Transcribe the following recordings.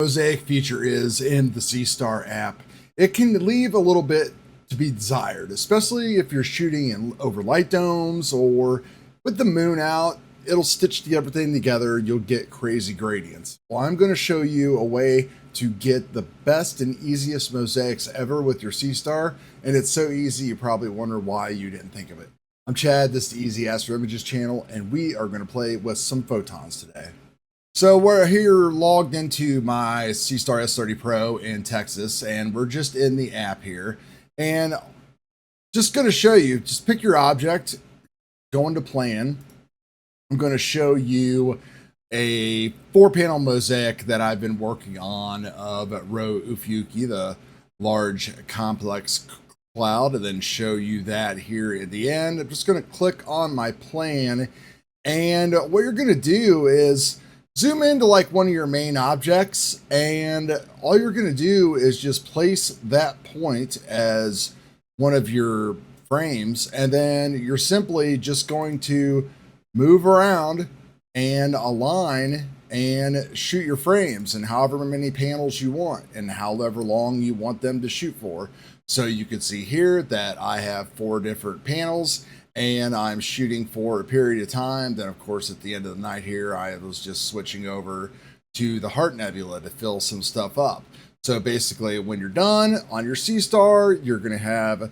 Mosaic feature is in the Seestar app. It can leave a little bit to be desired, especially if you're shooting in over light domes or with the moon out. It'll stitch everything together. You'll get crazy gradients. Well, I'm going to show you a way to get the best and easiest mosaics ever with your Seestar, and it's so easy you probably wonder why you didn't think of it. I'm Chad, this is the Easy Astro Images channel, and we are going to play with some photons today. So we're here logged into my Seestar S30 Pro in Texas, and we're just in the app here. And just going to show you, just pick your object, go into plan. I'm going to show you a 4-panel mosaic that I've been working on of Rho Ophiuchi, the large complex cloud, and then show you that here at the end. I'm just going to click on my plan, and what you're going to do is zoom into like one of your main objects, and all you're going to do is just place that point as one of your frames, and then you're simply just going to move around and align and shoot your frames in however many panels you want and however long you want them to shoot for. So you can see here that I have 4 different panels and I'm shooting for a period of time. Then of course at the end of the night here, I was just switching over to the Heart Nebula to fill some stuff up. So basically when you're done on your Seestar, you're going to have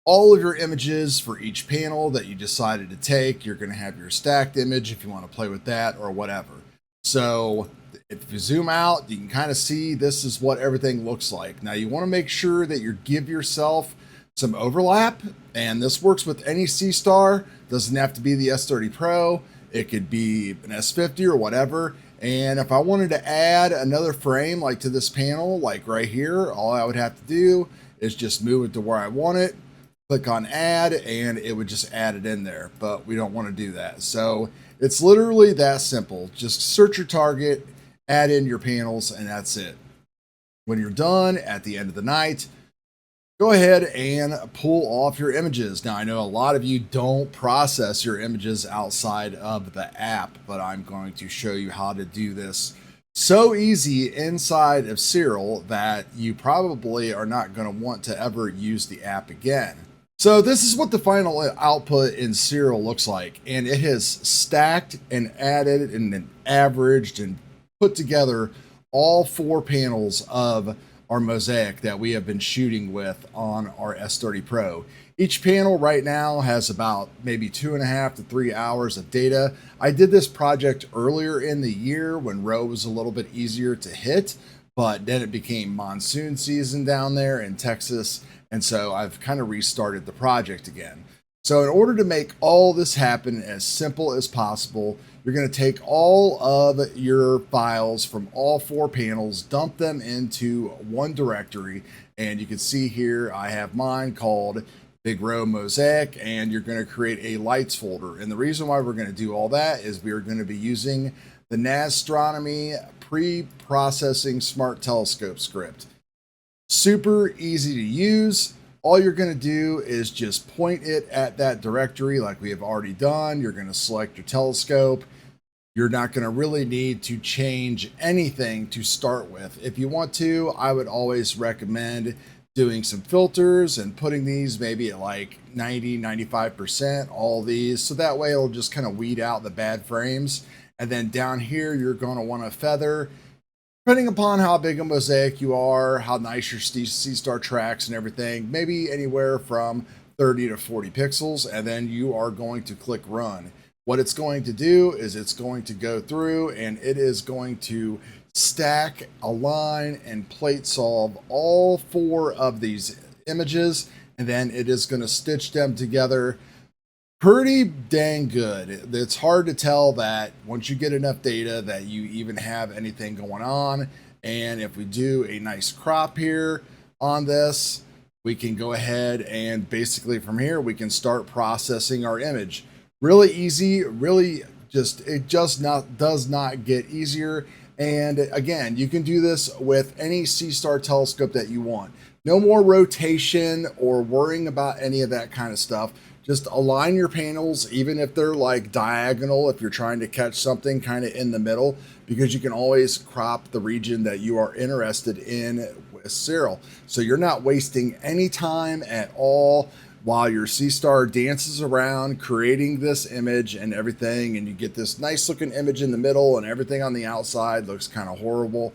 all of your images for each panel that you decided to take. You're going to have your stacked image if you want to play with that or whatever. So if you zoom out, you can kind of see this is what everything looks like. Now you want to make sure that you give yourself some overlap, and this works with any Seestar. Doesn't have to be the S30 Pro. It could be an S50 or whatever. And if I wanted to add another frame like to this panel, like right here, all I would have to do is just move it to where I want it, click on add, and it would just add it in there, but we don't want to do that. So it's literally that simple. Just search your target, add in your panels, and that's it. When you're done at the end of the night, go ahead and pull off your images. Now I know a lot of you don't process your images outside of the app, but I'm going to show you how to do this so easy inside of Siril that you probably are not going to want to ever use the app again. So this is what the final output in Siril looks like, and it has stacked and added and then averaged and put together all 4 panels of our mosaic that we have been shooting with on our S30 Pro. Each panel right now has about maybe 2.5 to 3 hours of data. I did this project earlier in the year when Rho was a little bit easier to hit, but then it became monsoon season down there in Texas, and so I've kind of restarted the project again. So in order to make all this happen as simple as possible, you're going to take all of your files from all 4 panels, dump them into one directory, and you can see here I have mine called Big Rho Mosaic, and you're going to create a lights folder. And the reason why we're going to do all that is we are going to be using the Nastronomy pre-processing smart telescope script. Super easy to use. All you're going to do is just point it at that directory like we have already done. You're going to select your telescope. You're not going to really need to change anything to start with. If you want to, I would always recommend doing some filters and putting these maybe at like 90–95%, all these, so that way it'll just kind of weed out the bad frames. And then down here, you're going to want to feather, depending upon how big a mosaic you are, how nice your Seestar tracks and everything, maybe anywhere from 30 to 40 pixels, and then you are going to click run. What it's going to do is it's going to go through and it is going to stack, align, and plate solve all 4 of these images, and then it is going to stitch them together pretty dang good. It's hard to tell that once you get enough data that you even have anything going on. And if we do a nice crop here on this, we can go ahead and basically from here we can start processing our image. Really easy, really just, it just does not get easier And again, you can do this with any Seestar telescope that you want. No more rotation or worrying about any of that kind of stuff. Just align your panels, even if they're like diagonal, if you're trying to catch something kind of in the middle, because you can always crop the region that you are interested in with Siril. So you're not wasting any time at all while your Seestar dances around creating this image and everything, and you get this nice looking image in the middle and everything on the outside looks kind of horrible.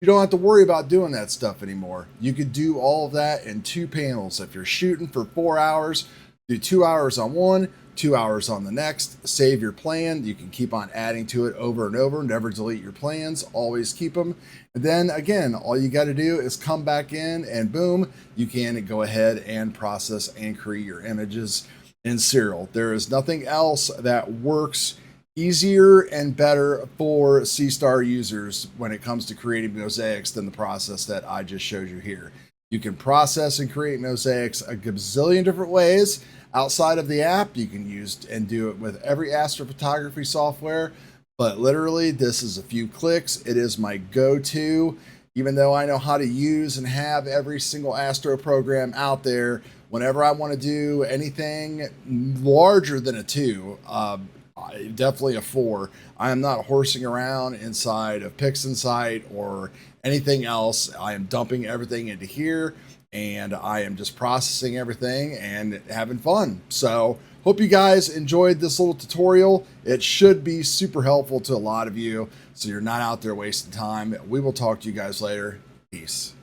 You don't have to worry about doing that stuff anymore. You could do all of that in 2 panels. If you're shooting for 4 hours, do 2 hours on one, 2 hours on the next, save your plan. You can keep on adding to it over and over, never delete your plans, always keep them. And then again, all you got to do is come back in and boom, you can go ahead and process and create your images in Siril. There is nothing else that works easier and better for Seestar users when it comes to creating mosaics than the process that I just showed you here. You can process and create mosaics a gazillion different ways outside of the app. You can use and do it with every astrophotography software, but literally this is a few clicks. It is my go-to. Even though I know how to use and have every single Astro program out there, whenever I want to do anything larger than a 2, definitely a 4, I am not horsing around inside of PixInsight or anything else. I am dumping everything into here and I am just processing everything and having fun. So hope you guys enjoyed this little tutorial. It should be super helpful to a lot of you, so you're not out there wasting time. We will talk to you guys later. Peace.